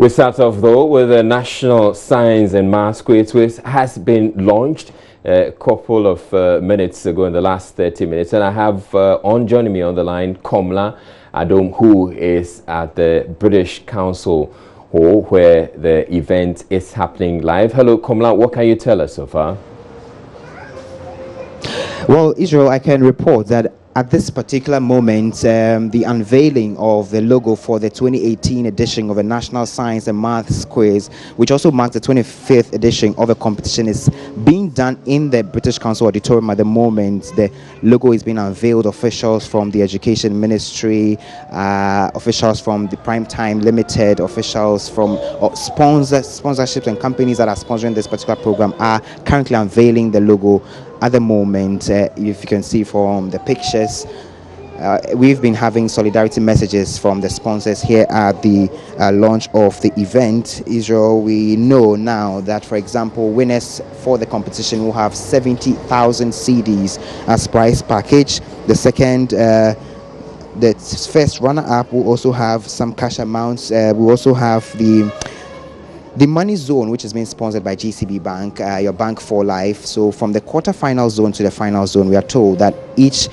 We start off though with the National Science and Maths Quiz, which has been launched a couple of minutes ago in the last 30 minutes. And I have joining me on the line Komla Adom, who is at the British Council Hall where the event is happening live. Hello Komla, what can you tell us so far? Well, Israel, I can report that at this particular moment, the unveiling of the logo for the 2018 edition of the National Science and Maths Quiz, which also marks the 25th edition of the competition, is being done in the British Council Auditorium at the moment. The logo is being unveiled. Officials from the Education Ministry, officials from the Primetime Limited, officials from sponsorships and companies that are sponsoring this particular program are currently unveiling the logo. At the moment, if you can see from the pictures, we've been having solidarity messages from the sponsors here at the launch of the event. Israel, we know now that, for example, winners for the competition will have 70,000 CDs as prize package. The first runner-up will also have some cash amounts. We also have the money zone, which is being sponsored by GCB Bank, your bank for life. So from the quarterfinal zone to the final zone, we are told that each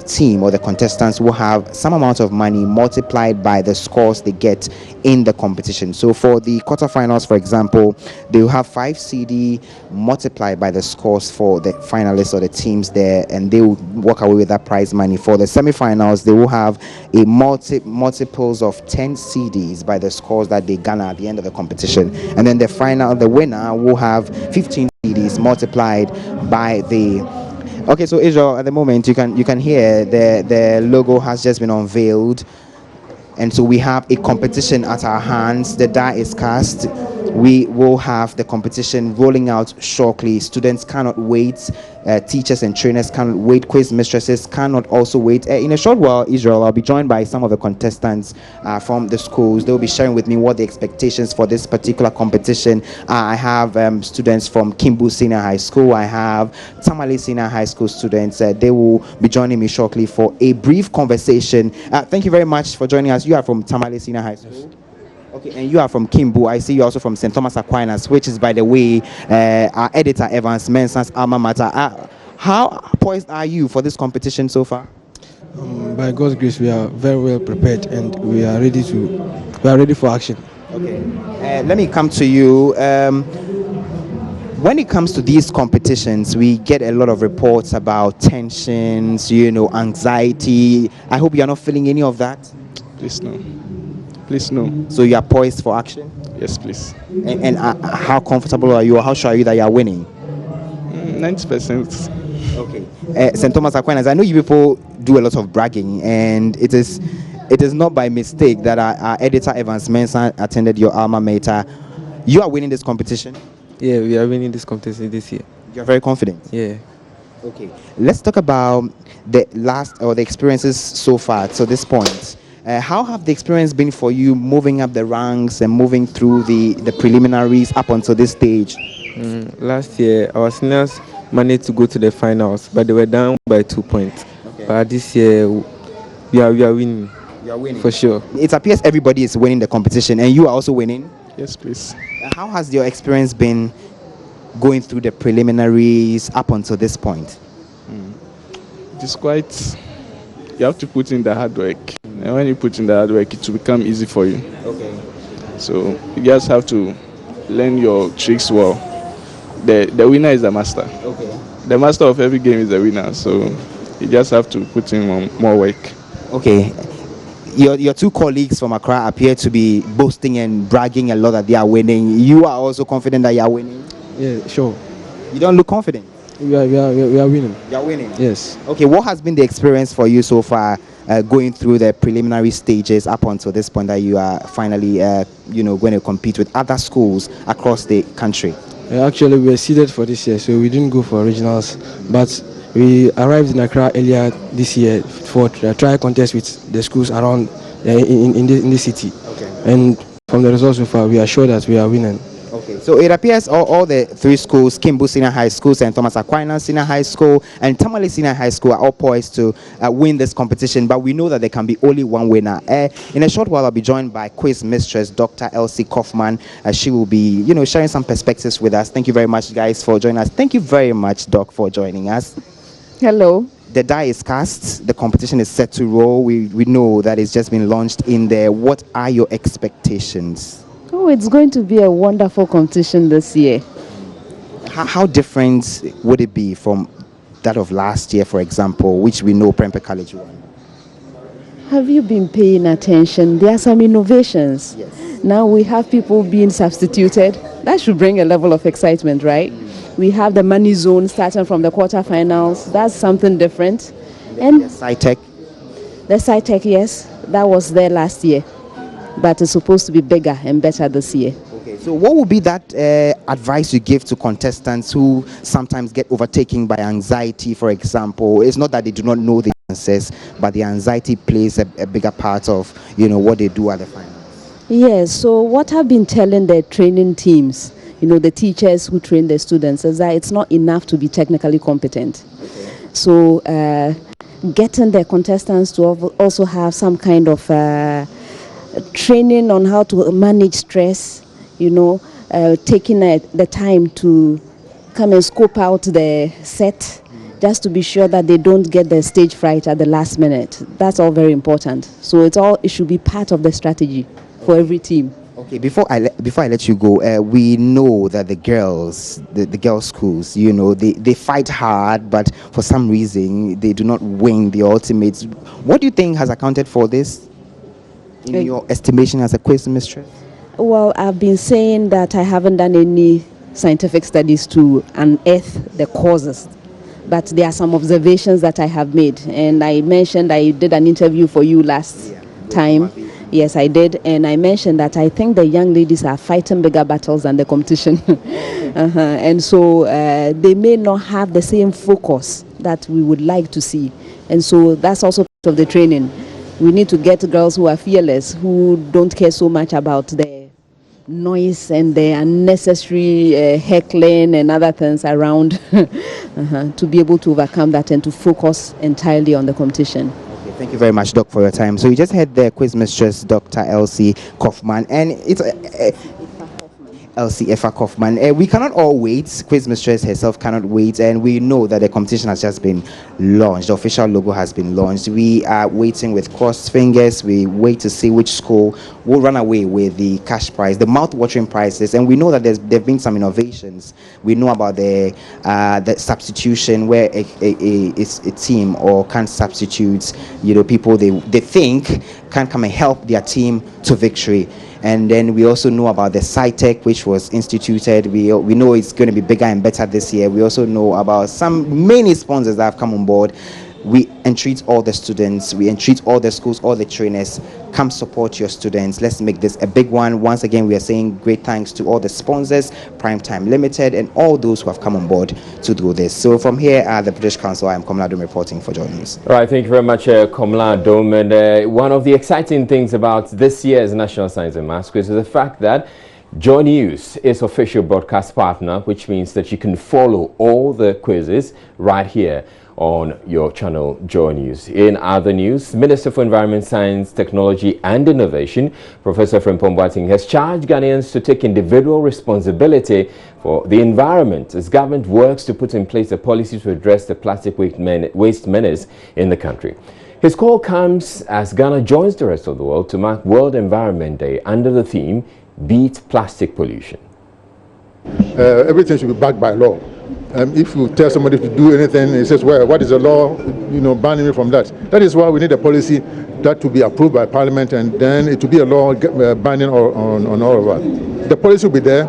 team or the contestants will have some amount of money multiplied by the scores they get in the competition. So for the quarterfinals, for example, they will have 5 CD multiplied by the scores for the finalists or the teams there, and they will walk away with that prize money. For the semifinals, they will have a multiples of 10 CDs by the scores that they garner at the end of the competition. And then the winner will have 15 CDs multiplied by the... Okay, so Israel, at the moment you can hear the logo has just been unveiled, and so we have a competition at our hands. The die is cast. We will have the competition rolling out shortly. Students cannot wait. Teachers and trainers cannot wait. Quiz mistresses cannot also wait. In a short while, Israel, I'll be joined by some of the contestants from the schools. They'll be sharing with me what the expectations for this particular competition are. I have students from Kimbu Senior High School. I have Tamale Senior High School students. They will be joining me shortly for a brief conversation. Thank you very much for joining us. You are from Tamale Senior High School. Yes. Okay, and you are from Kimbu. I see you also from St. Thomas Aquinas, which is, by the way, our editor Evans Mensah's alma mater. How poised are you for this competition so far? By God's grace, we are very well prepared and we are ready for action. Okay, let me come to you. When it comes to these competitions, we get a lot of reports about tensions, anxiety. I hope you are not feeling any of that. Please no. Please no. So you are poised for action? Yes, please. And how comfortable are you, or how sure are you that you are winning? 90%. Okay. St. Thomas Aquinas, I know you people do a lot of bragging, and it is not by mistake that our editor Evans Mensah attended your alma mater. You are winning this competition? Yeah, we are winning this competition this year. You're very confident? Yeah. Okay. Let's talk about the experiences so far to this point. How have the experience been for you moving up the ranks and moving through the preliminaries up until this stage? Last year, our seniors managed to go to the finals, but they were down by 2 points. Okay. But this year, we are winning. You are winning? For sure. It appears everybody is winning the competition, and you are also winning? Yes, please. How has your experience been going through the preliminaries up until this point? It is quite... You have to put in the hard work. And when you put in the hard work, it will become easy for you. Okay. So you just have to learn your tricks well. The winner is the master. Okay. The master of every game is the winner. So you just have to put in more work. Okay. Your two colleagues from Accra appear to be boasting and bragging a lot that they are winning. You are also confident that you are winning? Yeah, sure. You don't look confident? We are winning. You are winning? Yes. Okay, what has been the experience for you so far going through the preliminary stages up until this point that you are finally going to compete with other schools across the country? Actually, we were seeded for this year, so we didn't go for regionals, but we arrived in Accra earlier this year for a trial contest with the schools around in the city. Okay. And from the results so far, we are sure that we are winning. Okay, so it appears all the three schools, Kimbu Senior High School, St. Thomas Aquinas Senior High School, and Tamale Senior High School are all poised to win this competition, but we know that there can be only one winner. In a short while, I'll be joined by quiz mistress, Dr. Elsie Kaufman. She will be, sharing some perspectives with us. Thank you very much, guys, for joining us. Thank you very much, Doc, for joining us. Hello. The die is cast. The competition is set to roll. We know that it's just been launched in there. What are your expectations? Oh, it's going to be a wonderful competition this year. How different would it be from that of last year, for example, which we know Prempeh College won? Have you been paying attention? There are some innovations. Yes. Now we have people being substituted. That should bring a level of excitement, right? We have the money zone starting from the quarterfinals. That's something different. And the SciTech? The SciTech, yes, that was there last year, but it's supposed to be bigger and better this year. Okay, so what would be that advice you give to contestants who sometimes get overtaken by anxiety, for example? It's not that they do not know the answers, but the anxiety plays a bigger part of, what they do at the finals. Yes, so what I've been telling the training teams, the teachers who train the students, is that it's not enough to be technically competent. Okay. So getting the contestants to also have some kind of training on how to manage stress, taking the time to come and scope out the set just to be sure that they don't get the stage fright at the last minute. That's all very important. So it should be part of the strategy for every team. Okay, before I let you go, we know that the girls schools, they fight hard, but for some reason they do not win the ultimates. What do you think has accounted for this, in your estimation as a quiz mistress? Well, I've been saying that I haven't done any scientific studies to unearth the causes, but there are some observations that I have made, and I mentioned I did an interview for you last time. Yes, I did, and I mentioned that I think the young ladies are fighting bigger battles than the competition. And so they may not have the same focus that we would like to see. And so that's also part of the training. We need to get girls who are fearless, who don't care so much about the noise and the unnecessary heckling and other things around to be able to overcome that and to focus entirely on the competition. Thank you very much, Doc, for your time. So you just had the quiz mistress, Dr. Elsie Kaufman, and it's Elsie Effa Kaufman. We cannot all wait. Quiz mistress herself cannot wait, and we know that the competition has just been launched. The official logo has been launched. We are waiting with crossed fingers. We wait to see which school will run away with the cash prize, the mouth-watering prizes, and we know that there've been some innovations. We know about the substitution, where a team or can't substitute, people they think can come and help their team to victory. And then we also know about the SciTech, which was instituted. We know it's going to be bigger and better this year. We also know about many sponsors that have come on board. We entreat all the students, we entreat all the schools, all the trainers, come support your students. Let's make this a big one. Once again, we are saying great thanks to all the sponsors, Primetime Limited, and all those who have come on board to do this. So from here at the British Council, I am Komla Adom reporting for joining us. All right, thank you very much, Komla Adom. And one of the exciting things about this year's National Science and Maths Quiz is the fact that Joy News is official broadcast partner, which means that you can follow all the quizzes right here on your channel, Joy News. In other news, Minister for Environment, Science, Technology and Innovation, Professor Frimpong Boateng, has charged Ghanaians to take individual responsibility for the environment as government works to put in place a policy to address the plastic waste menace in the country. His call comes as Ghana joins the rest of the world to mark World Environment Day under the theme, Beat Plastic Pollution. Everything should be backed by law. If you tell somebody to do anything, he says, well, what is the law, banning me from that? That is why we need a policy that to be approved by Parliament, and then it will be a law binding on all of us. The policy will be there.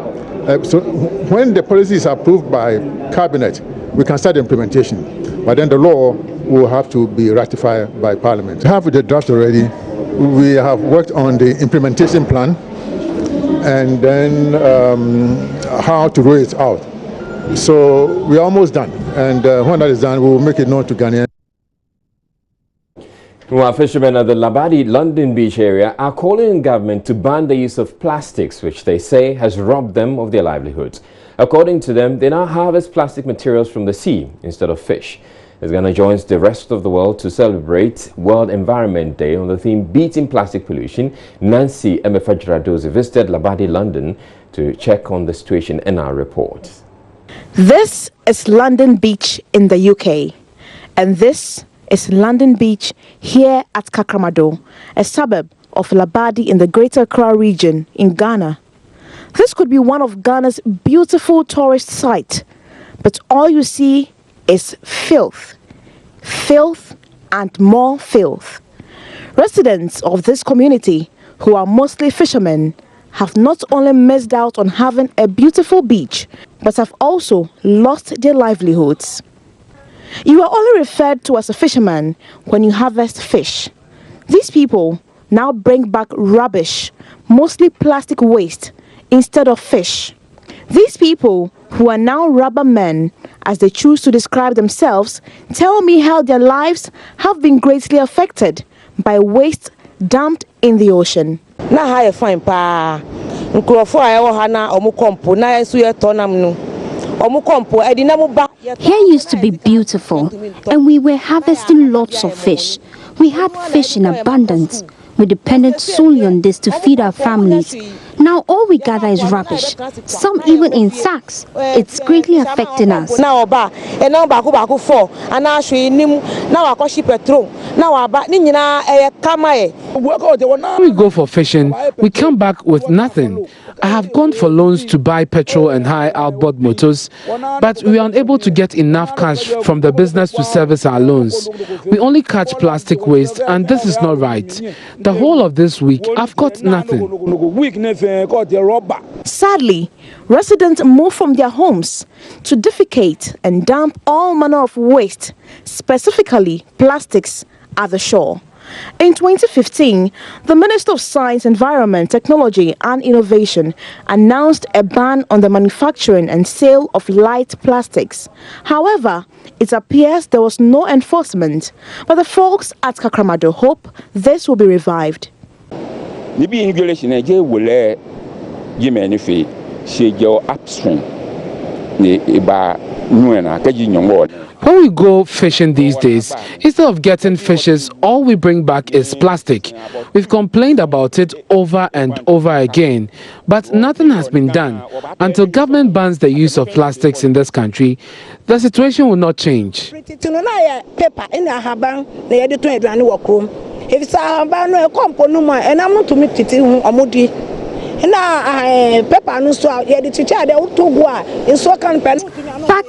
So when the policy is approved by Cabinet, we can start implementation. But then the law will have to be ratified by Parliament. We have the draft already. We have worked on the implementation plan, and then how to roll it out. So we're almost done, and when that is done, we will make it known to Ghanaians. Well, fishermen at the Labadi London Beach area are calling on government to ban the use of plastics, which they say has robbed them of their livelihoods. According to them, they now harvest plastic materials from the sea instead of fish. As Ghana joins the rest of the world to celebrate World Environment Day on the theme Beating Plastic Pollution, NSMQ visited Labadi London to check on the situation in our report. This is London Beach in the UK, and this is London Beach here at Kakramado, a suburb of Labadi in the Greater Accra region in Ghana. This could be one of Ghana's beautiful tourist sites, but all you see is filth, filth and more filth. Residents of this community, who are mostly fishermen, have not only missed out on having a beautiful beach, but have also lost their livelihoods. You are only referred to as a fisherman when you harvest fish. These people now bring back rubbish, mostly plastic waste, instead of fish. These people, who are now rubber men, as they choose to describe themselves, tell me how their lives have been greatly affected by waste dumped in the ocean. Here used to be beautiful, and we were harvesting lots of fish. We had fish in abundance. We depended solely on this to feed our families. Now all we gather is rubbish, some even in sacks. It's greatly affecting us. When we go for fishing, we come back with nothing. I have gone for loans to buy petrol and hire outboard motors, but we are unable to get enough cash from the business to service our loans. We only catch plastic waste, and this is not right. The whole of this week, I've got nothing. Sadly, residents move from their homes to defecate and dump all manner of waste, specifically plastics, at the shore. In 2015, the Minister of Science, Environment, Technology and Innovation announced a ban on the manufacturing and sale of light plastics. However, it appears there was no enforcement, but the folks at Kakramado hope this will be revived. Upstream. When we go fishing these days, instead of getting fishes, all we bring back is plastic. We've complained about it over and over again, but nothing has been done. Until government bans the use of plastics in this country, the situation will not change. Back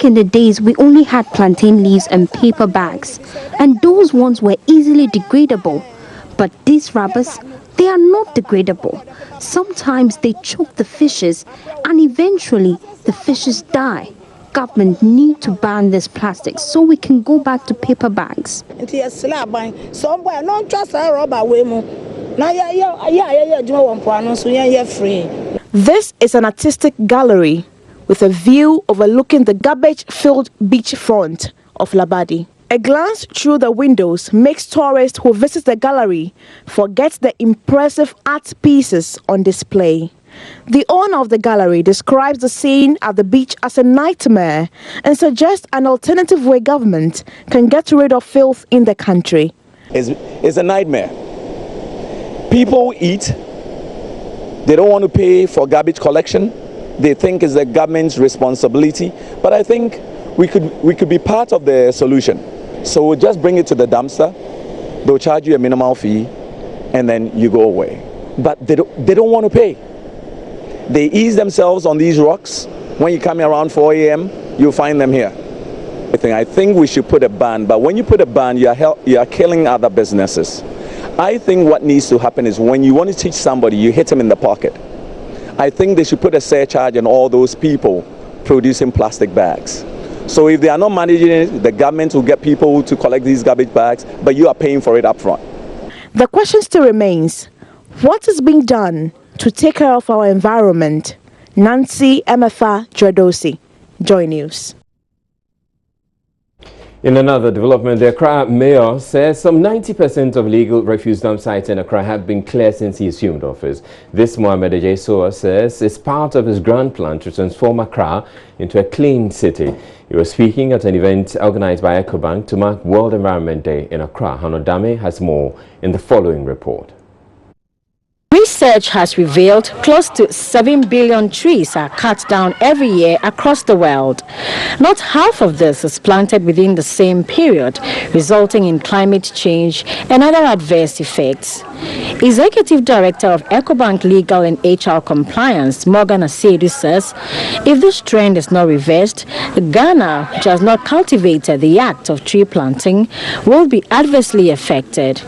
in the days, we only had plantain leaves and paper bags, and those ones were easily degradable. But these rubbers, they are not degradable. Sometimes they choke the fishes, and eventually the fishes die. Government need to ban this plastic so we can go back to paper bags. This is an artistic gallery with a view overlooking the garbage-filled beachfront of Labadi. A glance through the windows makes tourists who visit the gallery forget the impressive art pieces on display. The owner of the gallery describes the scene at the beach as a nightmare and suggests an alternative way government can get rid of filth in the country. It's a nightmare. People eat, they don't want to pay for garbage collection. They think it's the government's responsibility, but I think we could be part of the solution. So we'll just bring it to the dumpster, they'll charge you a minimal fee, and then you go away. But they don't want to pay. They ease themselves on these rocks. When you come around 4 a.m., you'll find them here. I think we should put a ban, but when you put a ban, you are killing other businesses. I think what needs to happen is when you want to teach somebody, you hit them in the pocket. I think they should put a surcharge on all those people producing plastic bags. So if they are not managing it, the government will get people to collect these garbage bags, but you are paying for it up front. The question still remains, what is being done to take care of our environment? NSMQ, Joy News. In another development, the Accra mayor says some 90% of illegal refuse dump sites in Accra have been cleared since he assumed office. This Mohammed Ejesoa says is part of his grand plan to transform Accra into a clean city. He was speaking at an event organized by EcoBank to mark World Environment Day in Accra. Hanodame has more in the following report. Research has revealed close to 7 billion trees are cut down every year across the world. Not half of this is planted within the same period, resulting in climate change and other adverse effects. Executive Director of EcoBank Legal and HR Compliance, Morgan Asiedu, says if this trend is not reversed, Ghana, which has not cultivated the act of tree planting, will be adversely affected.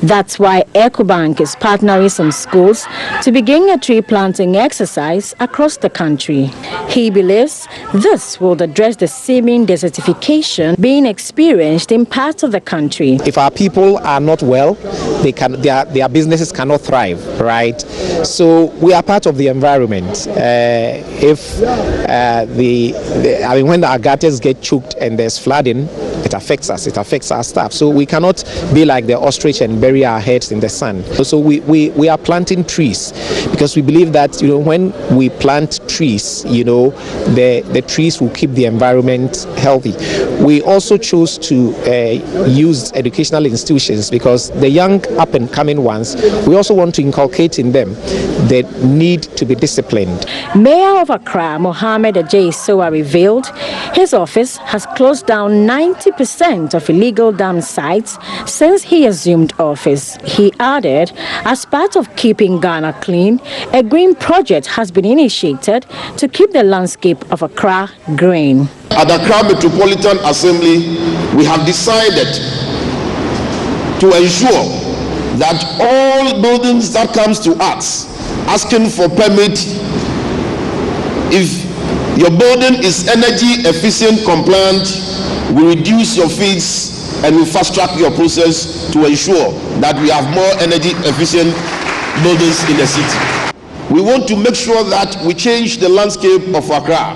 That's why EcoBank is partnering some schools to begin a tree planting exercise across the country. He believes this will address the seeming desertification being experienced in parts of the country. If our people are not well, their businesses cannot thrive, right? So we are part of the environment. When our gutters get choked and there's flooding, it affects us, it affects our staff. So we cannot be like the ostrich and bury our heads in the sand. So we are planting trees because we believe that when we plant trees, the trees will keep the environment healthy. We also chose to use educational institutions because the young up and coming ones, we also want to inculcate in them the need to be disciplined. Mayor of Accra, Mohammed Ejesoa, revealed his office has closed down 90% of illegal dam sites since he assumed office. He added, as part of keeping Ghana clean, a green project has been initiated to keep the landscape of Accra green. At the Accra Metropolitan Assembly, we have decided to ensure that all buildings that comes to us asking for permit, if your building is energy efficient compliant, we reduce your fees and we fast track your process to ensure that we have more energy efficient buildings in the city. We want to make sure that we change the landscape of Accra.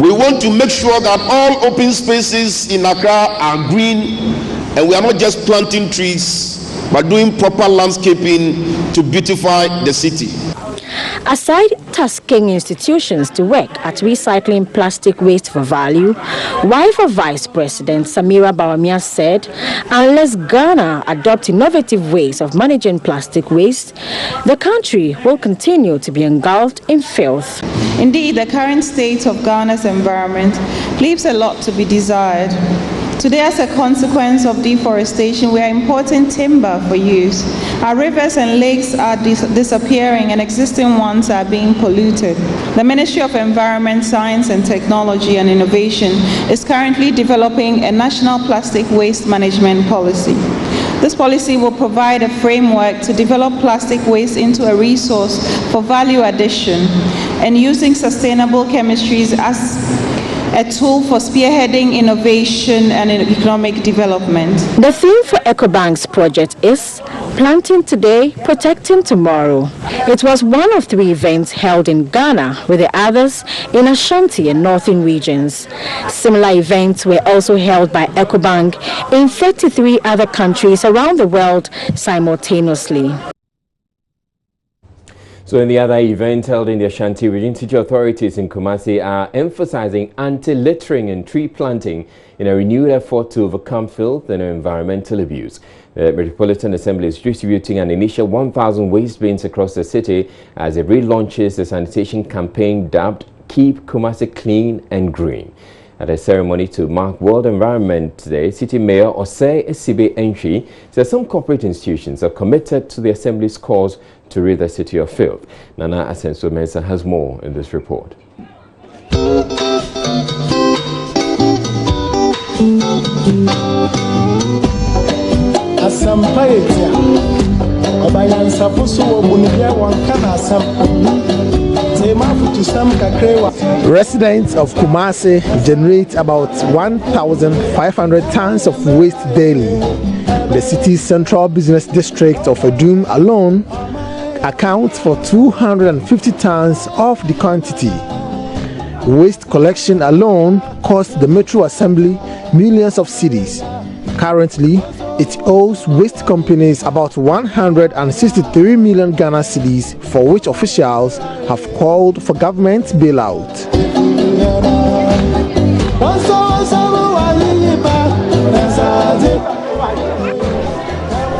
We want to make sure that all open spaces in Accra are green, and we are not just planting trees but doing proper landscaping to beautify the city. Aside tasking institutions to work at recycling plastic waste for value, wife of Vice President Samira Bawumia said unless Ghana adopt innovative ways of managing plastic waste, the country will continue to be engulfed in filth. Indeed, the current state of Ghana's environment leaves a lot to be desired. Today, as a consequence of deforestation, we are importing timber for use. Our rivers and lakes are disappearing and existing ones are being polluted. The Ministry of Environment, Science and Technology and Innovation is currently developing a national plastic waste management policy. This policy will provide a framework to develop plastic waste into a resource for value addition and using sustainable chemistries as a tool for spearheading innovation and economic development. The theme for EcoBank's project is Planting Today, Protecting Tomorrow. It was one of 3 events held in Ghana, with the others in Ashanti and Northern regions. Similar events were also held by EcoBank in 33 other countries around the world simultaneously. So in the other event held in the Ashanti region, city authorities in Kumasi are emphasizing anti-littering and tree planting in a renewed effort to overcome filth and environmental abuse. The Metropolitan Assembly is distributing an initial 1,000 waste bins across the city as it relaunches the sanitation campaign dubbed Keep Kumasi Clean and Green. At a ceremony to mark World Environment Day, City Mayor Osei Esibe Entry says some corporate institutions are committed to the Assembly's cause to rid the city of filth. Nana Asenso Mensah has more in this report. Residents of Kumasi generate about 1,500 tons of waste daily. The city's central business district of Edum alone accounts for 250 tons of the quantity. Waste collection alone cost the Metro Assembly millions of cedis. Currently, it owes waste companies about 163 million Ghana cedis, for which officials have called for government bailout.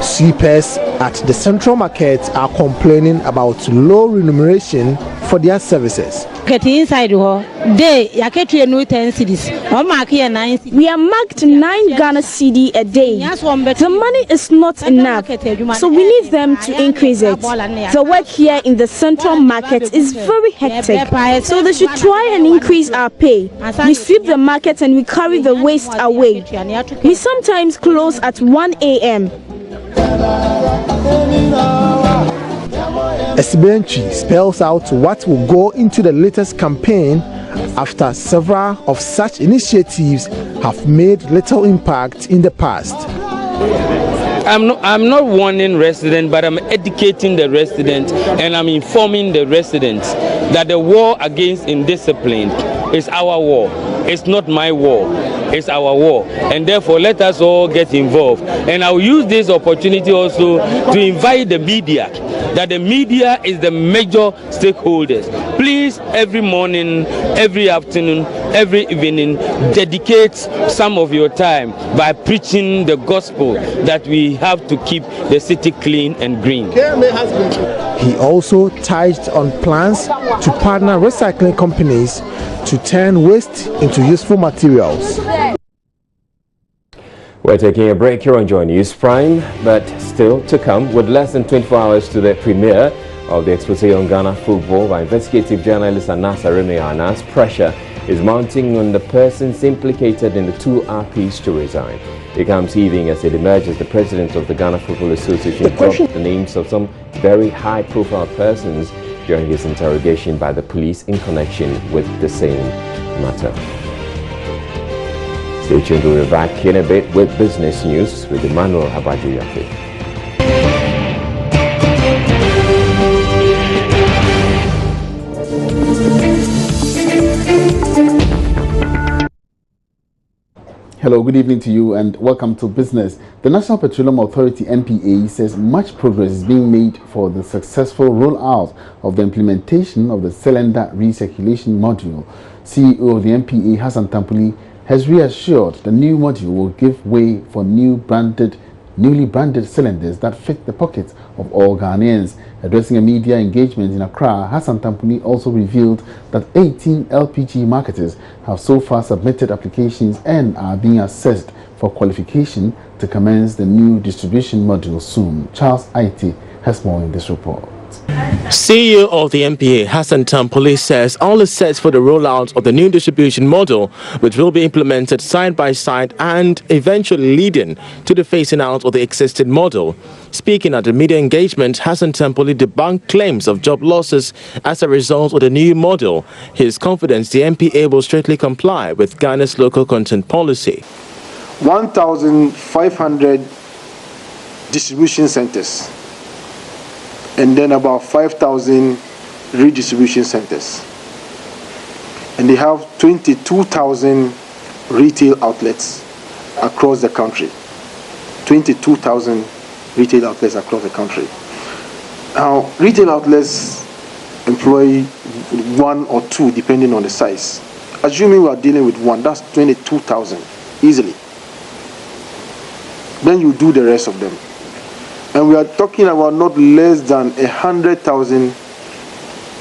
Sweepers at the central market are complaining about low remuneration for their services. We are marked 9 Ghana cedi a day. The money is not enough, so we need them to increase it. The work here in the central market is very hectic, so they should try and increase our pay. We sweep the market and we carry the waste away. We sometimes close at 1 a.m. Esibenchi spells out what will go into the latest campaign after several of such initiatives have made little impact in the past. I'm not warning residents, but I'm educating the residents and I'm informing the residents that the war against indiscipline is our war. It's not my war, it's our war. And therefore, let us all get involved. And I'll use this opportunity also to invite the media, that the media is the major stakeholders. Please, every morning, every afternoon, every evening, dedicate some of your time by preaching the gospel that we have to keep the city clean and green. He also touched on plans to partner recycling companies to turn waste into useful materials. We're taking a break here on Joy News Prime, but still to come, with less than 24 hours to the premiere of the expose on Ghana football by investigative journalist Anas Areme Anas, pressure is mounting on the persons implicated in the 2 RPs to resign. It comes heaving as it emerges the president of the Ghana Football Association dropped the names of some very high-profile persons during his interrogation by the police in connection with the same matter. Stay tuned, we'll be back in a bit with business news with Emmanuel Habaju-Yafe. Hello, good evening to you and welcome to Business. The National Petroleum Authority NPA says much progress is being made for the successful rollout of the implementation of the cylinder recirculation module. CEO of the NPA, Hassan Tampuli, has reassured the new module will give way for newly branded cylinders that fit the pockets of all Ghanaians. Addressing a media engagement in Accra, Hassan Tampuli also revealed that 18 LPG marketers have so far submitted applications and are being assessed for qualification to commence the new distribution module soon. Charles Aite has more in this report. CEO of the NPA, Hassan Tampuli, says all is set for the rollout of the new distribution model, which will be implemented side by side and eventually leading to the phasing out of the existing model. Speaking at the media engagement, Hassan Tampuli debunked claims of job losses as a result of the new model. He is confident the NPA will strictly comply with Ghana's local content policy. 1,500 distribution centers, and then about 5,000 redistribution centers. And they have 22,000 retail outlets across the country. 22,000 retail outlets across the country. Now, retail outlets employ 1 or 2 depending on the size. Assuming we are dealing with 1, that's 22,000 easily. Then you do the rest of them. And we are talking about not less than 100,000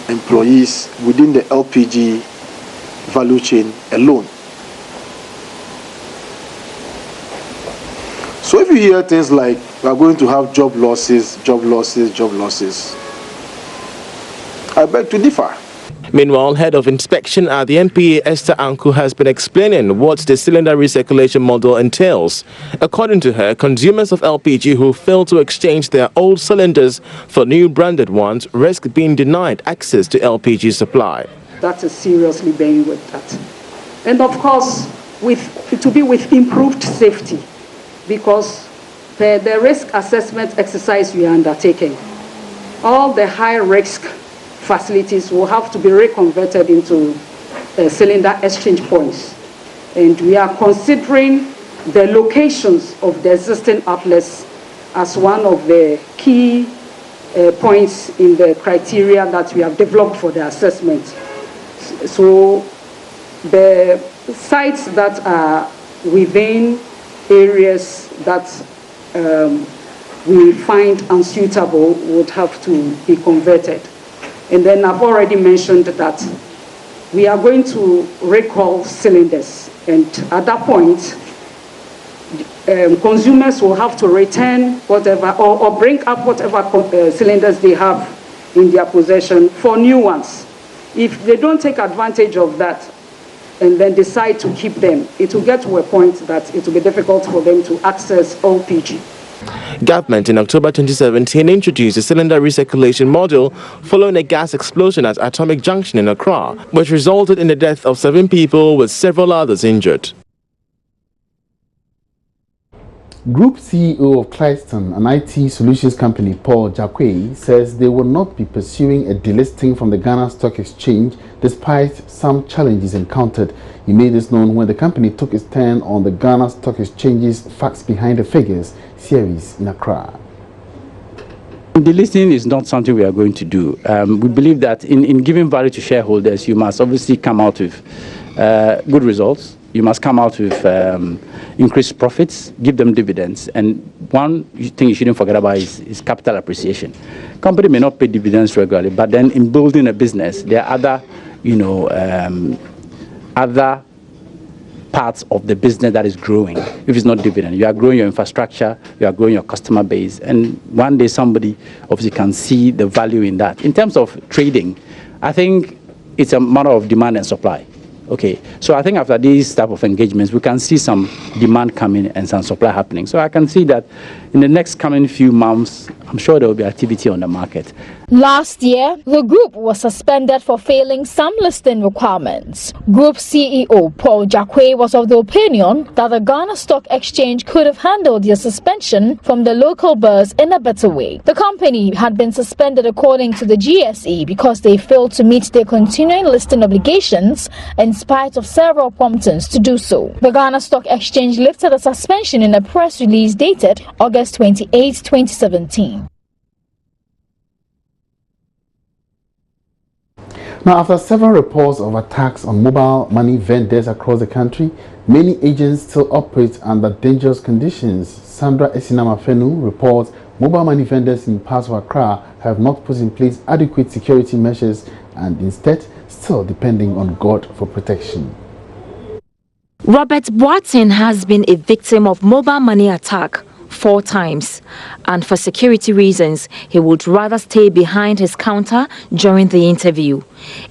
employees within the LPG value chain alone. So if you hear things like we are going to have job losses, I beg to differ. Meanwhile, head of inspection at the NPA, Esther Anku, has been explaining what the cylinder recirculation model entails. According to her, consumers of LPG who fail to exchange their old cylinders for new branded ones risk being denied access to LPG supply. That is seriously bearing with that. And of course, to be with improved safety, because the risk assessment exercise we are undertaking, all the high risk facilities will have to be reconverted into cylinder exchange points. And we are considering the locations of the existing outlets as one of the key points in the criteria that we have developed for the assessment. So the sites that are within areas that we find unsuitable would have to be converted. And then I've already mentioned that we are going to recall cylinders, and at that point, consumers will have to return whatever or bring up whatever cylinders they have in their possession for new ones. If they don't take advantage of that and then decide to keep them, it will get to a point that it will be difficult for them to access LPG. Government in October 2017 introduced a cylinder recirculation model following a gas explosion at Atomic Junction in Accra, which resulted in the death of 7 people with several others injured. Group CEO of Clyston, an IT solutions company, Paul Jakwe, says they will not be pursuing a delisting from the Ghana Stock Exchange despite some challenges encountered. He made this known when the company took its turn on the Ghana Stock Exchange's Facts Behind the Figures series in Accra. Delisting is not something we are going to do. We believe that in giving value to shareholders, you must obviously come out with good results. You must come out with increased profits, give them dividends. And one thing you shouldn't forget about is capital appreciation. Company may not pay dividends regularly, but then in building a business, there are other, other parts of the business that is growing. If it's not dividend, you are growing your infrastructure, you are growing your customer base, and one day somebody obviously can see the value in that. In terms of trading, I think it's a matter of demand and supply. Okay, so I think after these type of engagements, we can see some demand coming and some supply happening. So I can see that in the next coming few months, I'm sure there will be activity on the market. Last year, the group was suspended for failing some listing requirements. Group CEO Paul Jakwe was of the opinion that the Ghana Stock Exchange could have handled their suspension from the local bourse in a better way. The company had been suspended according to the GSE because they failed to meet their continuing listing obligations in spite of several promptings to do so. The Ghana Stock Exchange lifted the suspension in a press release dated August 28, 2017. Now, after several reports of attacks on mobile money vendors across the country, many agents still operate under dangerous conditions. Sandra Esinamafenu reports mobile money vendors in parts of Accra have not put in place adequate security measures and instead still depending on God for protection. Robert Boateng has been a victim of mobile money attack 4 times, and for security reasons, he would rather stay behind his counter during the interview.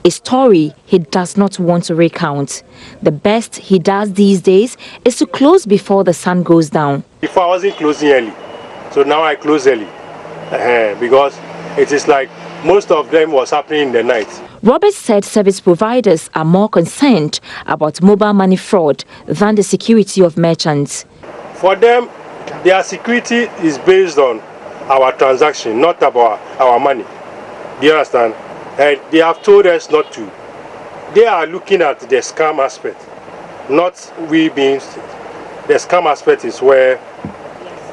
A story he does not want to recount. The best he does these days is to close before the sun goes down. If I wasn't closing early, so now I close early, because it is like most of them was happening in the night. Robert said service providers are more concerned about mobile money fraud than the security of merchants. For them, their security is based on our transaction, not about our money. Do you understand? And they have told us not to. They are looking at the scam aspect, not we being. The scam aspect is where.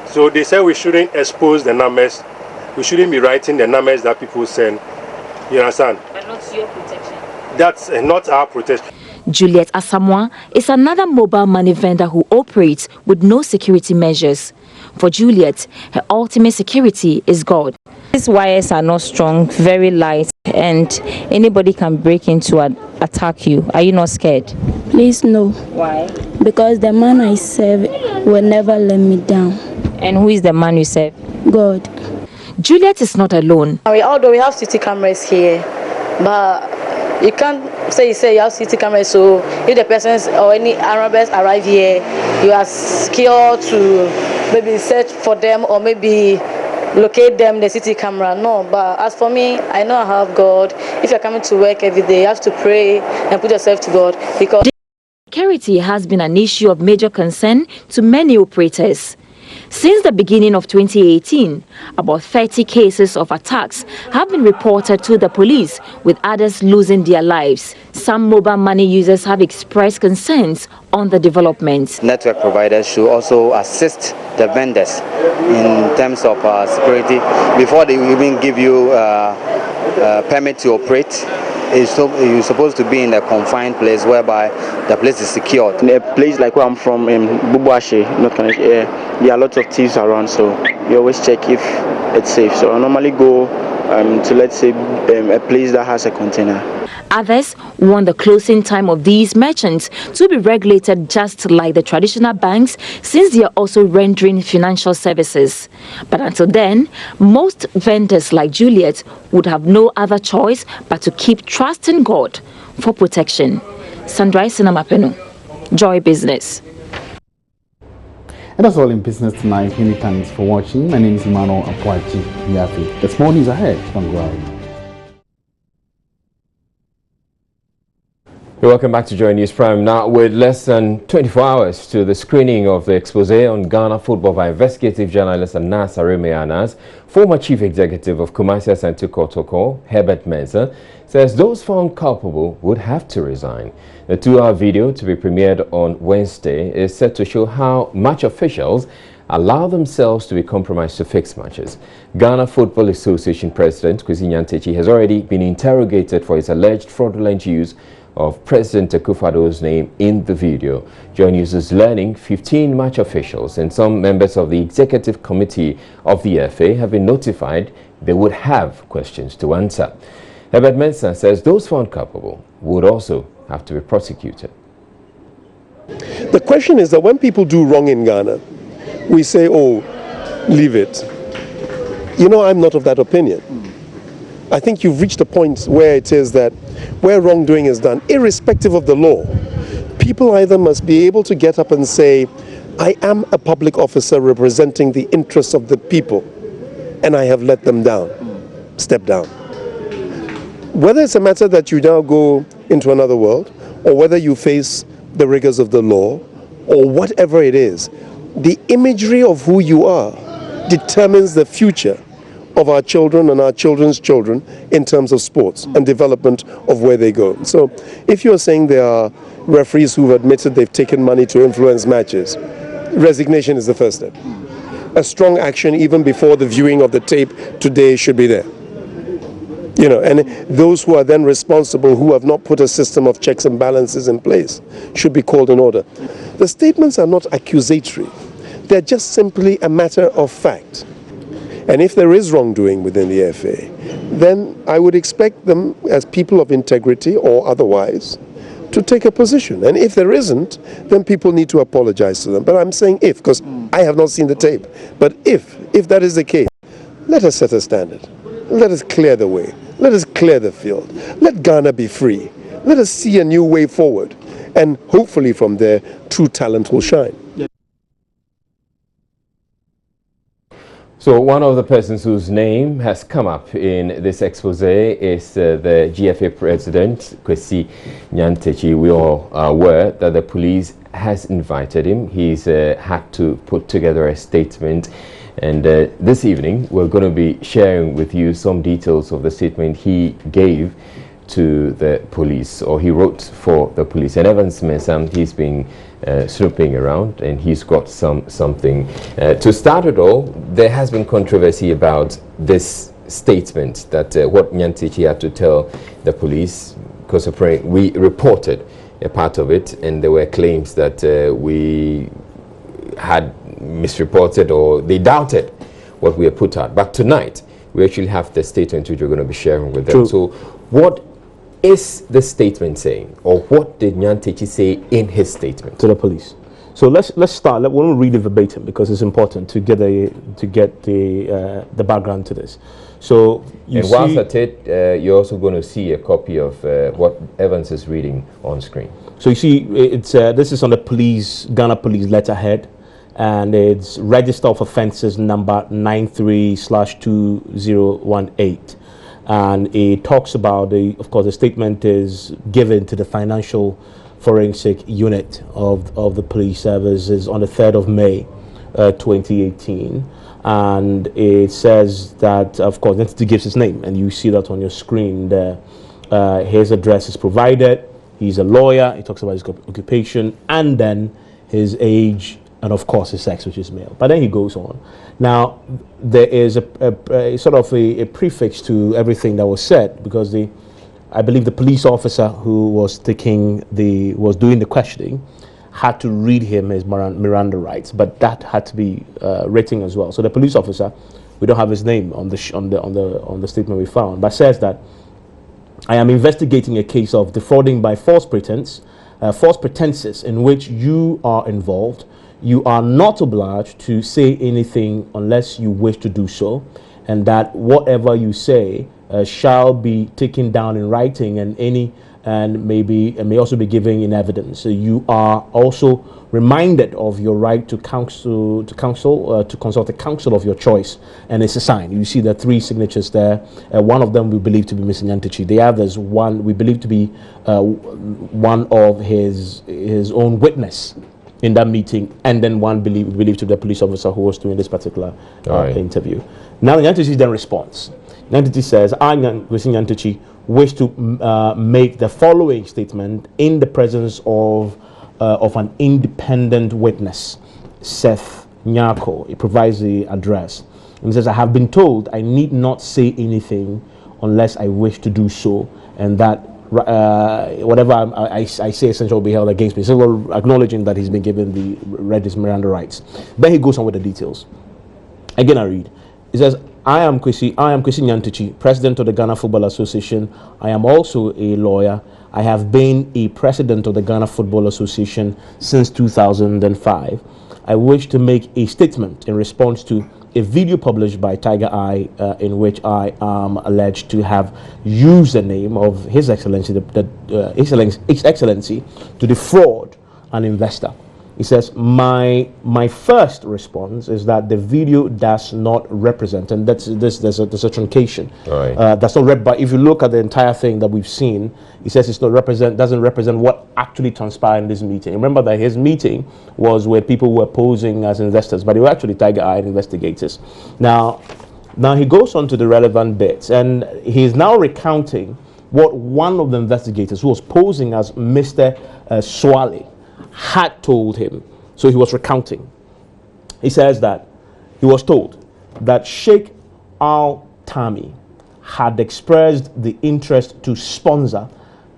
So they say we shouldn't expose the numbers. We shouldn't be writing the numbers that people send. You understand? But not your protection. That's not our protection. Juliet Asamoah is another mobile money vendor who operates with no security measures. For Juliet, her ultimate security is God. These wires are not strong, very light, and anybody can break into and attack you. Are you not scared? Please no. Why? Because the man I serve will never let me down. And who is the man you serve? God. Juliet is not alone. Although we have city cameras here, but you can't say you have city cameras, so if the persons or any Arabs arrive here, you are scared to maybe search for them or maybe locate them, the city camera. No, but as for me, I know I have God. If you're coming to work every day, you have to pray and put yourself to God, because security has been an issue of major concern to many operators. Since the beginning of 2018, about 30 cases of attacks have been reported to the police, with others losing their lives. Some mobile money users have expressed concerns on the development. Network providers should also assist the vendors in terms of security before they even give you a permit to operate. You're supposed to be in a confined place whereby the place is secured. In a place like where I'm from, in Bubuashe, North Carolina, there are lots of thieves around, so you always check if it's safe. So I normally go to, let's say, a place that has a container. Others want the closing time of these merchants to be regulated just like the traditional banks, since they are also rendering financial services. But until then, most vendors like Juliet would have no other choice but to keep trusting God for protection. Sandra Sinamapeno, Joy Business. And that's all in business tonight. Many thanks for watching. My name is Emmanuel Apwachi Yafi. There's more news ahead. Don't go away. Welcome back to Joy News Prime. Now, with less than 24 hours to the screening of the expose on Ghana football by investigative journalist Anas Aremeyanas, former chief executive of Kumasi Asante Kotoko, Herbert Mensah, says those found culpable would have to resign. The 2-hour video, to be premiered on Wednesday, is set to show how match officials allow themselves to be compromised to fix matches. Ghana Football Association President Kwesi Nyantakyi has already been interrogated for his alleged fraudulent use of President Akufo-Addo's name in the video. Joy News is learning 15 match officials and some members of the executive committee of the FA have been notified they would have questions to answer. Herbert Mensah says those found culpable would also have to be prosecuted. The question is that when people do wrong in Ghana, we say, oh, leave it. You know, I'm not of that opinion. I think you've reached a point where it is that where wrongdoing is done, irrespective of the law, people either must be able to get up and say, I am a public officer representing the interests of the people, and I have let them down, step down. Whether it's a matter that you now go into another world, or whether you face the rigors of the law, or whatever it is, the imagery of who you are determines the future of our children and our children's children in terms of sports and development of where they go. So if you're saying there are referees who've admitted they've taken money to influence matches, resignation is the first step. A strong action even before the viewing of the tape today should be there. You know, and those who are then responsible, who have not put a system of checks and balances in place, should be called in order. The statements are not accusatory. They're just simply a matter of fact. And if there is wrongdoing within the FA, then I would expect them, as people of integrity or otherwise, to take a position. And if there isn't, then people need to apologize to them. But I'm saying if, because I have not seen the tape. But if that is the case, let us set a standard. Let us clear the way. Let us clear the field. Let Ghana be free. Let us see a new way forward. And hopefully from there, true talent will shine. So one of the persons whose name has come up in this expose is the GFA president, Kwesi Nyantakyi. We all are aware that the police has invited him. He's had to put together a statement. And this evening, we're going to be sharing with you some details of the statement he gave to the police, or he wrote for the police. And Evans Mensah, he's been snooping around, and he's got something. To start it all, there has been controversy about this statement that what Nyantakyi had to tell the police, because we reported a part of it, and there were claims that we had misreported or they doubted what we had put out. But tonight, we actually have the statement which we're going to be sharing with them. True. So what is the statement saying, or what did Nyantakyi say in his statement to the police? So let's start. We won't read it verbatim because it's important to get the background to this. So whilst at it, you're also going to see a copy of what Evans is reading on screen. So you see, it's this is on the Ghana Police letterhead, and it's Register of Offences number 93/2018. And it talks about, of course, the statement is given to the Financial Forensic Unit of the Police Services on the 3rd of May 2018. And it says that, of course, the entity gives his name, and you see that on your screen there. His address is provided. He's a lawyer. He talks about his occupation, and then his age, and of course his sex, which is male. But then he goes on. Now, there is a sort of a prefix to everything that was said, because I believe the police officer who was doing the questioning had to read him his Miranda rights, but that had to be written as well. So the police officer, we don't have his name on the statement we found, but says that I am investigating a case of defrauding by false pretenses in which you are involved. You are not obliged to say anything unless you wish to do so, and that whatever you say shall be taken down in writing, and may also be given in evidence. So you are also reminded of your right to consult the counsel of your choice, and it's a sign. You see the 3 signatures there. One of them we believe to be Mr. Nyantakyi. The others, one we believe to be one of his own witness in that meeting, and then one believed to be the police officer who was doing this particular interview. Now Nyantakyi then responds. Nyantakyi says, I, Mr. Nyantakyi, wish to make the following statement in the presence of an independent witness, Seth Nyako. He provides the address. And he says, I have been told I need not say anything unless I wish to do so, and that whatever I say essentially will be held against me. So we're acknowledging that he's been given read his Miranda rights. Then he goes on with the details. Again, I read. He says, I am Kwesi Nyantakyi, president of the Ghana Football Association. I am also a lawyer. I have been a president of the Ghana Football Association since 2005. I wish to make a statement in response to a video published by Tiger Eye in which I am alleged to have used the name of His Excellency, His Excellency, to defraud an investor. He says, my first response is that the video does not represent, and there's a truncation. That's not but if you look at the entire thing that we've seen, he says doesn't represent what actually transpired in this meeting. Remember that his meeting was where people were posing as investors, but they were actually tiger-eyed investigators. Now he goes on to the relevant bits, and he's now recounting what one of the investigators, who was posing as Mr. Swale, had told him. So he was recounting. He says that he was told that Sheikh Al-Tami had expressed the interest to sponsor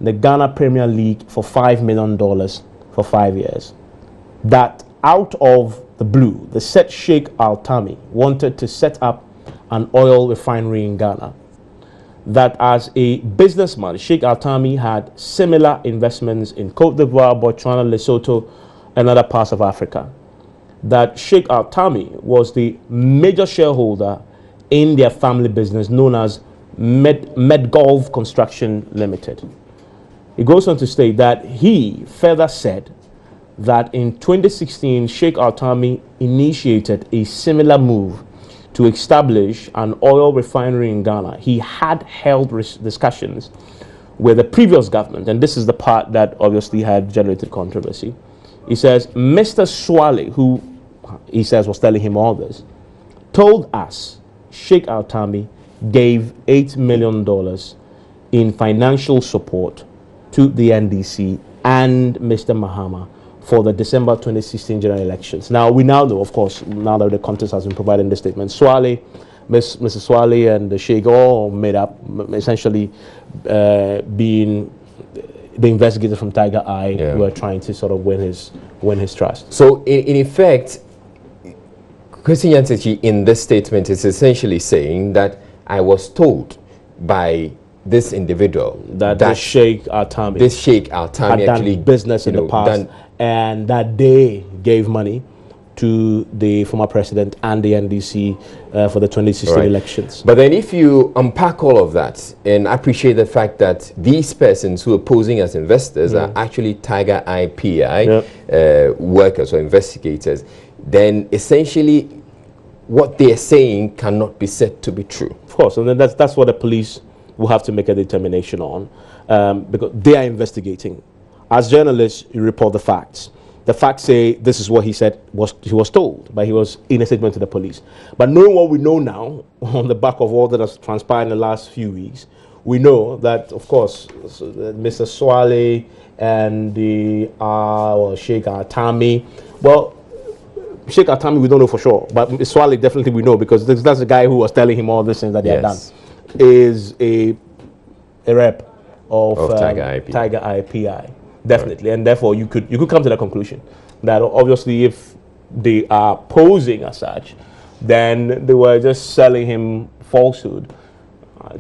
the Ghana Premier League for $5 million for 5 years. That out of the blue, the said Sheikh Al-Tami wanted to set up an oil refinery in Ghana. That as a businessman, Sheikh Al-Tami had similar investments in Cote d'Ivoire, Botswana, Lesotho, and other parts of Africa. That Sheikh Al-Tami was the major shareholder in their family business known as Medgolf Construction Limited. He goes on to state that he further said that in 2016, Sheikh Al-Tami initiated a similar move to establish an oil refinery in Ghana. He had held discussions with the previous government, and this is the part that obviously had generated controversy. He says, Mr. Swale, who he says was telling him all this, told us Sheikh Al-Tami gave $8 million in financial support to the NDC and Mr. Mahama for the December 2016 general elections. Now, we now know, of course, now that the context has been provided in the statement, Swale, Mr. Swale and the Sheikh all made up, essentially being the investigators from Tiger Eye who were trying to sort of win his trust. So, in effect, Kwesi Nyantakyi in this statement is essentially saying that I was told by this individual that this Sheikh Al-Tami had actually done business in the past, and that they gave money to the former president and the NDC for the 2016 elections. But then if you unpack all of that and appreciate the fact that these persons who are posing as investors are actually Tiger Eye PI workers or investigators, then essentially what they're saying cannot be said to be true. Of course, and then that's what the police will have to make a determination on, because they are investigating. As journalists, you report the facts. The facts say this is what he said he was told, but he was in a statement to the police. But knowing what we know now, on the back of all that has transpired in the last few weeks, we know that, of course, Mr. Swale and the Sheikh Atami, well, Sheikh Atami we don't know for sure, but Swale definitely we know, because that's the guy who was telling him all these things that they had done, is a rep of Tiger IPI. Definitely, and therefore you could come to the conclusion that obviously if they are posing as such, then they were just selling him falsehood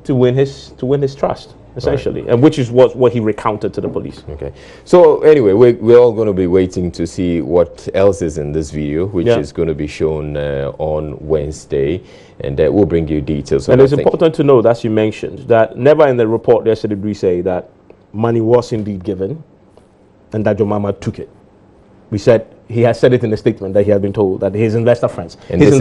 to win his trust, essentially, and which is what he recounted to the police. Okay, so anyway, we're all going to be waiting to see what else is in this video, which is going to be shown on Wednesday, and we'll bring you details. And it's important to note, as you mentioned, that never in the report yesterday did we say that money was indeed given and that your mama took it. We said he has said it in a statement that he had been told that his investor friends, his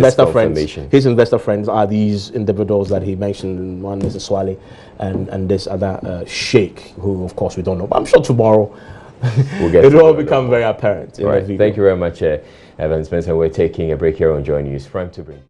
investor friends are these individuals that he mentioned. One is Swale, and this other sheikh, who of course we don't know. But I'm sure tomorrow it will all become very apparent. In right. Thank you very much, Evan Spencer. We're taking a break here on Joy News. Prime to bring.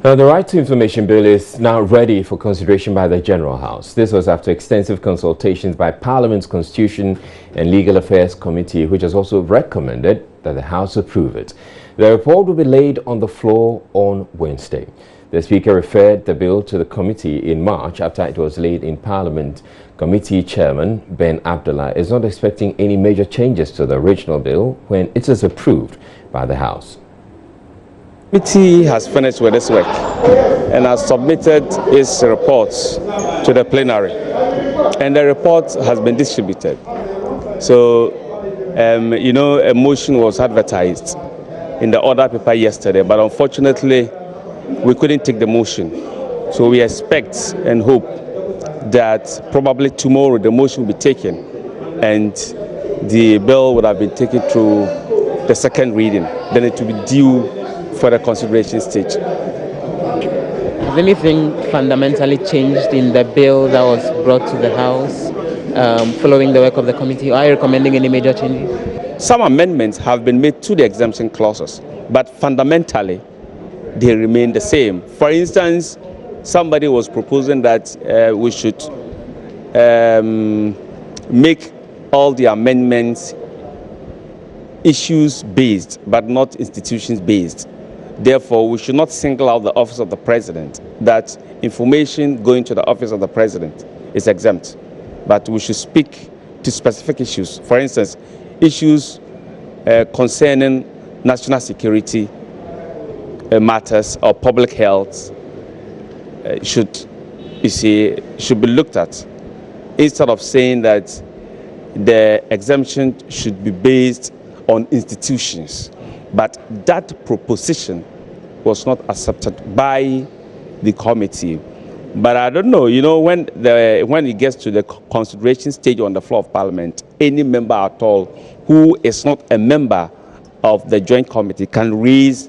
Now, the Right to Information Bill is now ready for consideration by the General House. This was after extensive consultations by Parliament's Constitution and Legal Affairs Committee, which has also recommended that the House approve it. The report will be laid on the floor on Wednesday. The Speaker referred the bill to the committee in March after it was laid in Parliament. Committee Chairman Ben Abdullah is not expecting any major changes to the original bill when it is approved by the House. The committee has finished with its work and has submitted its reports to the plenary, and the report has been distributed. So, a motion was advertised in the order paper yesterday, but unfortunately, we couldn't take the motion. So we expect and hope that probably tomorrow the motion will be taken and the bill would have been taken through the second reading. Then it will be due for the consideration stage. Has anything fundamentally changed in the bill that was brought to the House following the work of the committee? Are you recommending any major changes? Some amendments have been made to the exemption clauses, but fundamentally they remain the same. For instance, somebody was proposing that we should make all the amendments issues based but not institutions based. Therefore, we should not single out the office of the president, that information going to the office of the president is exempt, but we should speak to specific issues. For instance, issues concerning national security matters or public health should be looked at, instead of saying that the exemption should be based on institutions. But that proposition was not accepted by the committee. But I don't know, when it gets to the consideration stage on the floor of Parliament, any member at all who is not a member of the joint committee can raise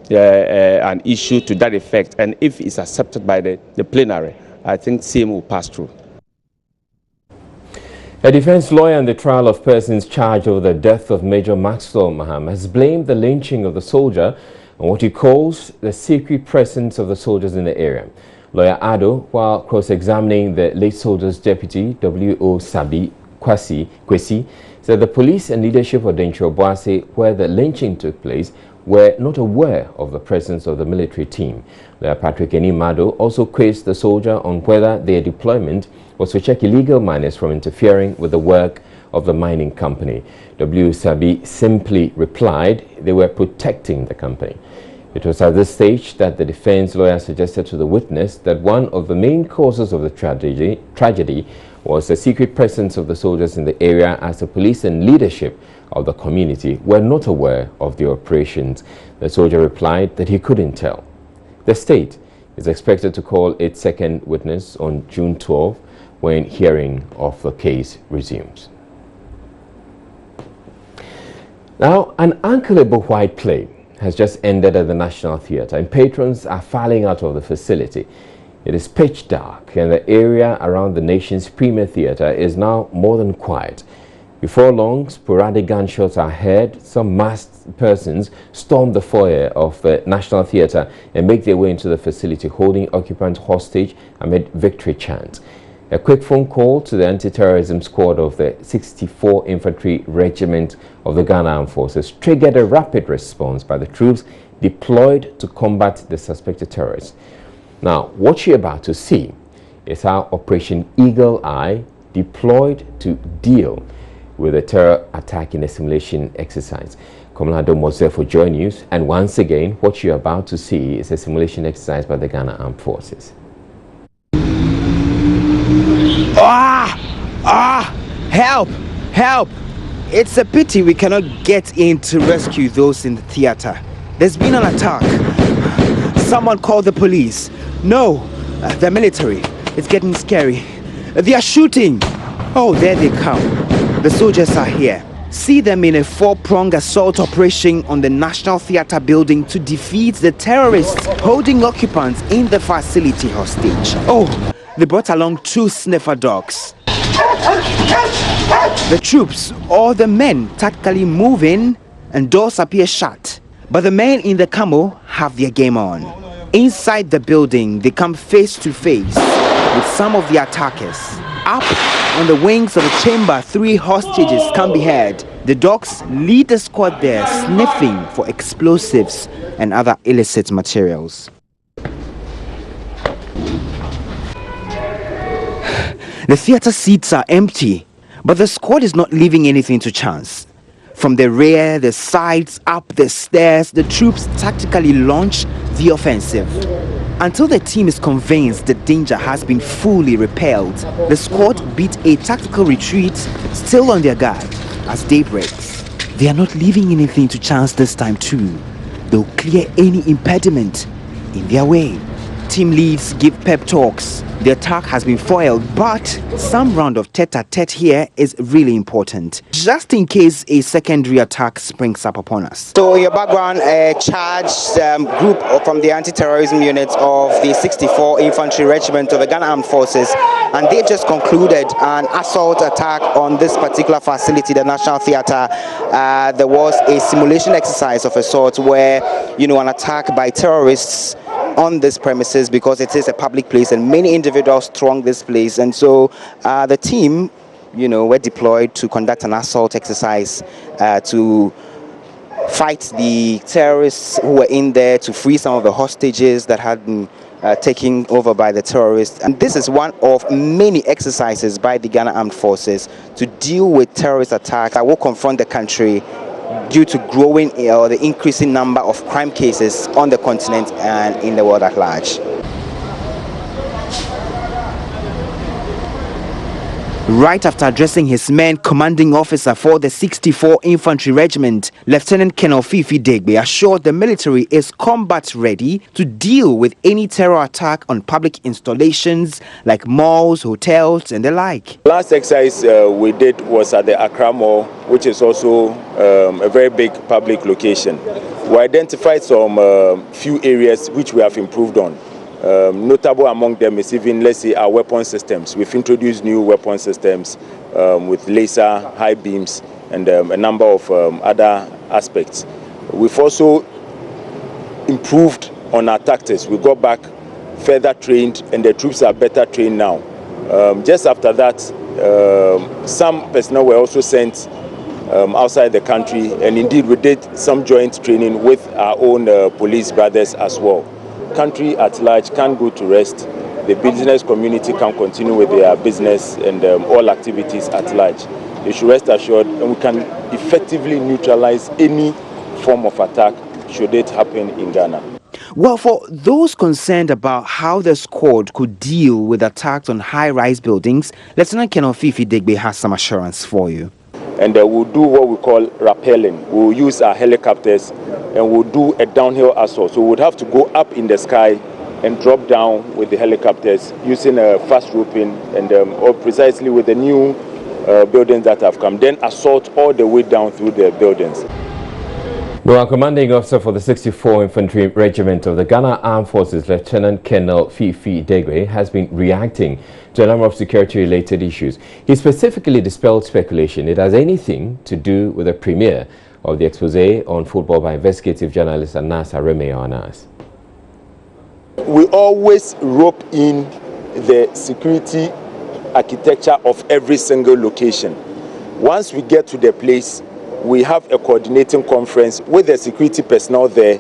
an issue to that effect. And if it's accepted by the plenary, I think same will pass through. A defense lawyer in the trial of persons charged over the death of Major Maxwell Mahama has blamed the lynching of the soldier on what he calls the secret presence of the soldiers in the area. Lawyer Ado, while cross-examining the late soldier's deputy, W.O. Sabi Kwesi, said the police and leadership of Dencho Boase, where the lynching took place, were not aware of the presence of the military team. Lawyer Patrick Enimado also quizzed the soldier on whether their deployment was to check illegal miners from interfering with the work of the mining company. W. Sabi simply replied they were protecting the company. It was at this stage that the defense lawyer suggested to the witness that one of the main causes of the tragedy was the secret presence of the soldiers in the area, as the police and leadership of the community were not aware of the operations. The soldier replied that he couldn't tell. The state is expected to call its second witness on June 12 when hearing of the case resumes. Now, an uncallable white play has just ended at the National Theatre, and patrons are filing out of the facility. It is pitch dark, and the area around the nation's premier theatre is now more than quiet. Before long, sporadic gunshots are heard. Some masked persons storm the foyer of the National Theatre and make their way into the facility, holding occupants hostage amid victory chants. A quick phone call to the anti-terrorism squad of the 64 Infantry Regiment of the Ghana Armed Forces triggered a rapid response by the troops deployed to combat the suspected terrorists. Now, what you're about to see is how Operation Eagle Eye deployed to deal with a terror attack in a simulation exercise. Komlado was there for Joy News, and once again, what you're about to see is a simulation exercise by the Ghana Armed Forces. Help! Help! It's a pity we cannot get in to rescue those in the theater. There's been an attack. Someone called the police. No, the military. It's getting scary. They are shooting. Oh, there they come. The soldiers are here. See them in a four-pronged assault operation on the National Theatre building to defeat the terrorists holding occupants in the facility hostage. Oh, they brought along 2 sniffer dogs. The troops, or the men, tactically move in and doors appear shut. But the men in the camo have their game on. Inside the building, they come face to face with some of the attackers. Up on the wings of the chamber, 3 hostages can be heard. The dogs lead the squad there, sniffing for explosives and other illicit materials. The theater seats are empty, but the squad is not leaving anything to chance. From the rear, the sides, up the stairs, the troops tactically launch the offensive. Until the team is convinced the danger has been fully repelled, the squad beat a tactical retreat, still on their guard, as day breaks. They are not leaving anything to chance this time too. They'll clear any impediment in their way. Team leads give pep talks. The attack has been foiled, but some round of tete-a-tete here is really important, just in case a secondary attack springs up upon us. So in your background, a charged group from the anti-terrorism unit of the 64 Infantry Regiment of the Ghana Armed Forces, and they've just concluded an assault attack on this particular facility, the National Theatre. There was a simulation exercise of a sort where, an attack by terrorists on this premises, because it is a public place and many individuals throng this place, and so the team were deployed to conduct an assault exercise to fight the terrorists who were in there, to free some of the hostages that had been taken over by the terrorists. And this is one of many exercises by the Ghana Armed Forces to deal with terrorist attacks that will confront the country due to growing or the increasing number of crime cases on the continent and in the world at large. Right after addressing his men, commanding officer for the 64 Infantry Regiment, Lieutenant Colonel Fifi Degbe, assured the military is combat ready to deal with any terror attack on public installations like malls, hotels and the like. Last exercise we did was at the Accra Mall, which is also a very big public location. We identified some few areas which we have improved on. Notable among them is even, let's say, our weapon systems. We've introduced new weapon systems with laser, high beams, and a number of other aspects. We've also improved on our tactics. We got back further trained, and the troops are better trained now. Just after that, some personnel were also sent outside the country, and indeed we did some joint training with our own police brothers as well. Country at large can go to rest. The business community can continue with their business and all activities at large. They should rest assured, and we can effectively neutralize any form of attack should it happen in Ghana. Well, for those concerned about how the squad could deal with attacks on high-rise buildings, Lieutenant Colonel Fifi Degbe has some assurance for you. And we'll do what we call rappelling. We'll use our helicopters and we'll do a downhill assault. So we'd have to go up in the sky and drop down with the helicopters using a fast roping and or precisely with the new buildings that have come. Then assault all the way down through the buildings. Well, commanding officer for the 64 Infantry Regiment of the Ghana Armed Forces, Lieutenant Colonel Fifi Degwe, has been reacting to a number of security-related issues. He specifically dispelled speculation it has anything to do with the premiere of the expose on football by investigative journalist Anas Areme Anas. We always rope in the security architecture of every single location. Once we get to the place, we have a coordinating conference with the security personnel there,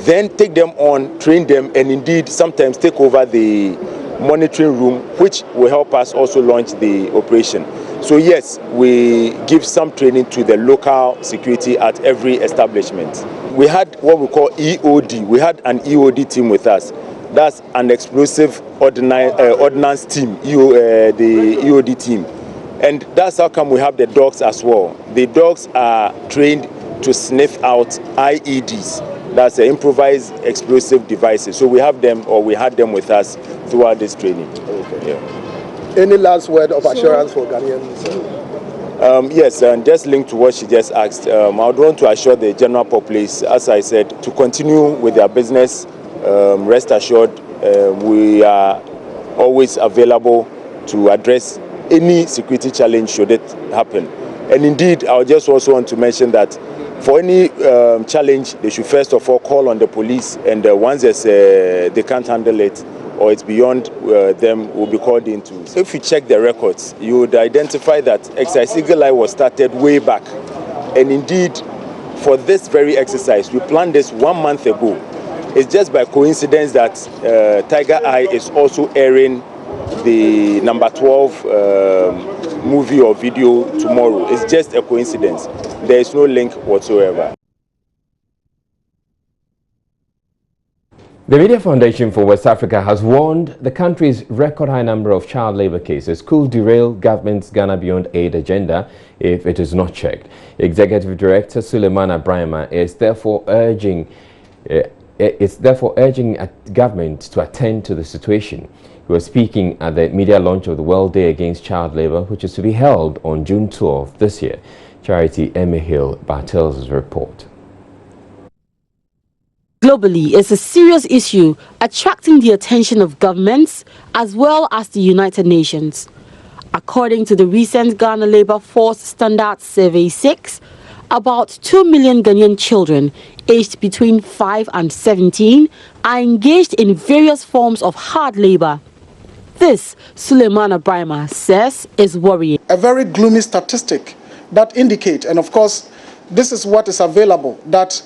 then take them on, train them, and indeed sometimes take over the monitoring room, which will help us also launch the operation. So yes, we give some training to the local security at every establishment. We had what we call EOD. We had an EOD team with us. That's an explosive ordnance team, the EOD team. And that's how come we have the dogs as well. The dogs are trained to sniff out IEDs. That's improvised explosive devices. So we have them, or we had them with us throughout this training. Okay. Yeah. Any last word of assurance for Ghanaians? Yes, and just linked to what she just asked, I would want to assure the general populace, as I said, to continue with their business. Rest assured, we are always available to address any security challenge should it happen. And indeed, I just also want to mention that for any challenge, they should first of all call on the police, and once they can't handle it or it's beyond them, will be called into. So if you check the records, you would identify that Exercise Eagle Eye was started way back. And indeed, for this very exercise, we planned this 1 month ago. It's just by coincidence that Tiger Eye is also airing the number 12 movie or video tomorrow. It's just a coincidence. There is no link whatsoever. The Media Foundation for West Africa has warned the country's record high number of child labor cases could derail government's Ghana Beyond Aid agenda if it is not checked. Executive Director Suleiman Abrahama is therefore urging government to attend to the situation. He was speaking at the media launch of the World Day Against Child Labour, which is to be held on June 12 this year. Charity Emihil Bartels' report. Globally, it's a serious issue attracting the attention of governments as well as the United Nations. According to the recent Ghana Labour Force Standards Survey 6, about 2 million Ghanaian children aged between 5 and 17 are engaged in various forms of hard labour. This, Suleiman Abrahama says, is worrying. A very gloomy statistic that indicates, and of course, this is what is available, that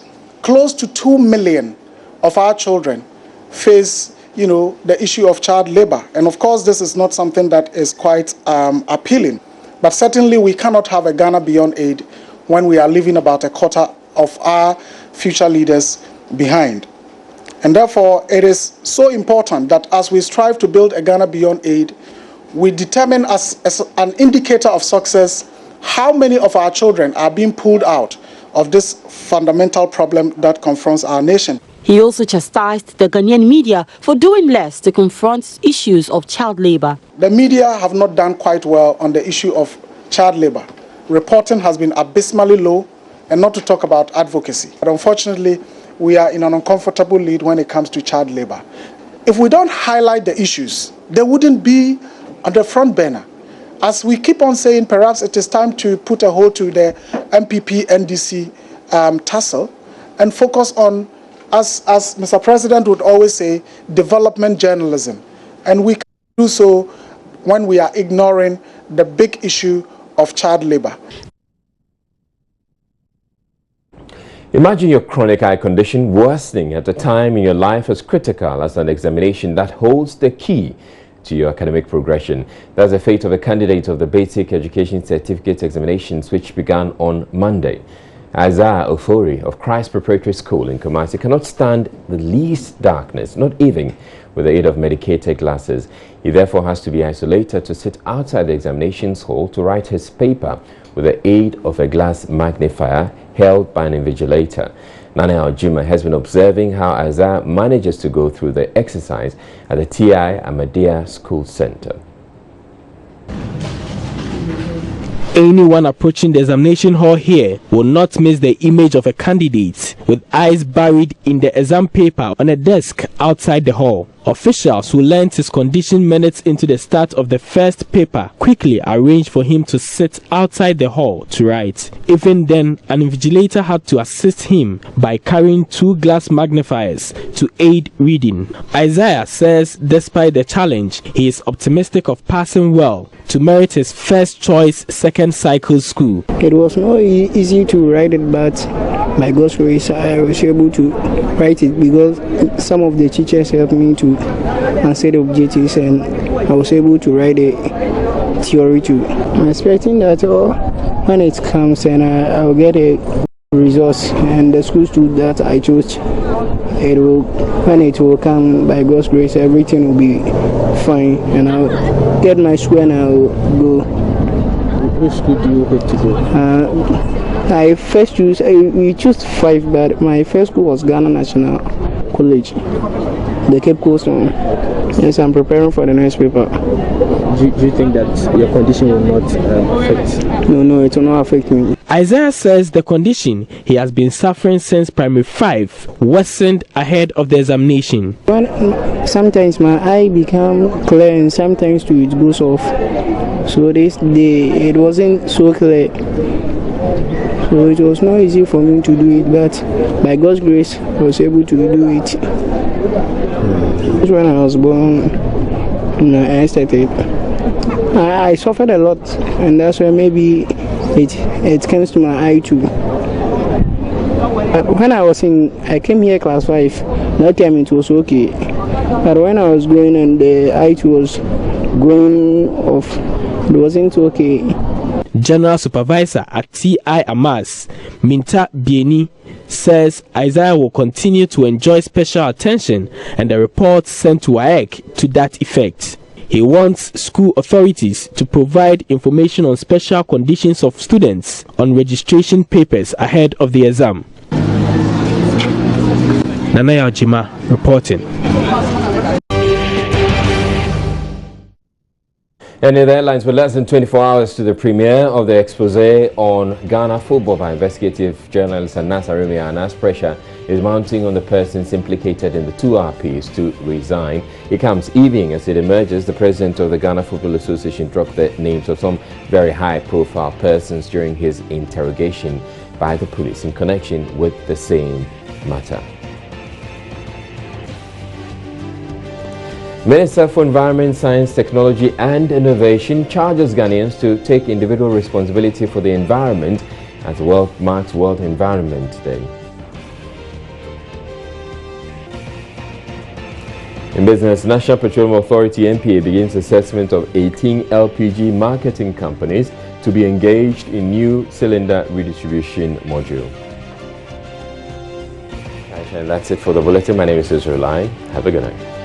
close to 2 million of our children face, the issue of child labor. And of course, this is not something that is quite appealing. But certainly, we cannot have a Ghana Beyond Aid when we are leaving about a quarter of our future leaders behind. And therefore, it is so important that as we strive to build a Ghana Beyond Aid, we determine as an indicator of success how many of our children are being pulled out of this fundamental problem that confronts our nation. He also chastised the Ghanaian media for doing less to confront issues of child labor. The media have not done quite well on the issue of child labor. Reporting has been abysmally low, and not to talk about advocacy. But unfortunately, we are in an uncomfortable lead when it comes to child labor. If we don't highlight the issues, they wouldn't be on the front burner. As we keep on saying, perhaps it is time to put a hold to the MPP-NDC tussle and focus on, as Mr. President would always say, development journalism. And we can do so when we are ignoring the big issue of child labor. Imagine your chronic eye condition worsening at a time in your life as critical as an examination that holds the key to your academic progression. That's the fate of a candidate of the Basic Education Certificate Examinations, which began on Monday. Isaiah Ofori of Christ Preparatory School in Kumasi cannot stand the least darkness, not even with the aid of medicated glasses. He therefore has to be isolated to sit outside the examinations hall to write his paper with the aid of a glass magnifier held by an invigilator. Nana Aljuma has been observing how Isaiah manages to go through the exercise at the TI Ahmadiyya School Center. Anyone approaching the examination hall here will not miss the image of a candidate with eyes buried in the exam paper on a desk outside the hall. Officials who learned his condition minutes into the start of the first paper quickly arranged for him to sit outside the hall to write. Even then, an invigilator had to assist him by carrying 2 glass magnifiers to aid reading. Isaiah says despite the challenge, he is optimistic of passing well to merit his first choice second cycle school. It was not easy to write it, but by God's grace I was able to write it because some of the teachers helped me to answer the objectives and I was able to write a theory too. I'm expecting that when it comes and I'll get a results and the school too that I chose, when it will come by God's grace, everything will be fine and I'll get my school and I'll go. Which school do you hope to go? I first we chose 5, but my first school was Ghana National College, the Cape Coast one. Yes, I'm preparing for the next paper. Do you think that your condition will not affect? No, it will not affect me. Isaiah says the condition he has been suffering since primary 5 worsened ahead of the examination. Sometimes my eye become clear and sometimes too it goes off. So this day it wasn't so clear. So it was not easy for me to do it, but by God's grace I was able to do it. When I was born, I started. I suffered a lot, and that's why maybe it comes to my eye too. When I came here class 5, that time it was okay. But when I was going and the eye was going off, it wasn't okay. General Supervisor at TI Amas, Minta Bieni, says Isaiah will continue to enjoy special attention and the report sent to WAEC to that effect. He wants school authorities to provide information on special conditions of students on registration papers ahead of the exam. Nanaya Ojima reporting. And in the headlines, with less than 24 hours to the premiere of the expose on Ghana football by investigative journalist Anas Arumia, Anas pressure is mounting on the persons implicated in the 2 RPs to resign. It comes evening as it emerges the president of the Ghana Football Association dropped the names of some very high-profile persons during his interrogation by the police in connection with the same matter. Minister for Environment, Science, Technology and Innovation charges Ghanaians to take individual responsibility for the environment as the world marks World Environment Day. In business, National Petroleum Authority NPA begins assessment of 18 LPG marketing companies to be engaged in new cylinder redistribution module. And that's it for the bulletin. My name is Israel Lai. Have a good night.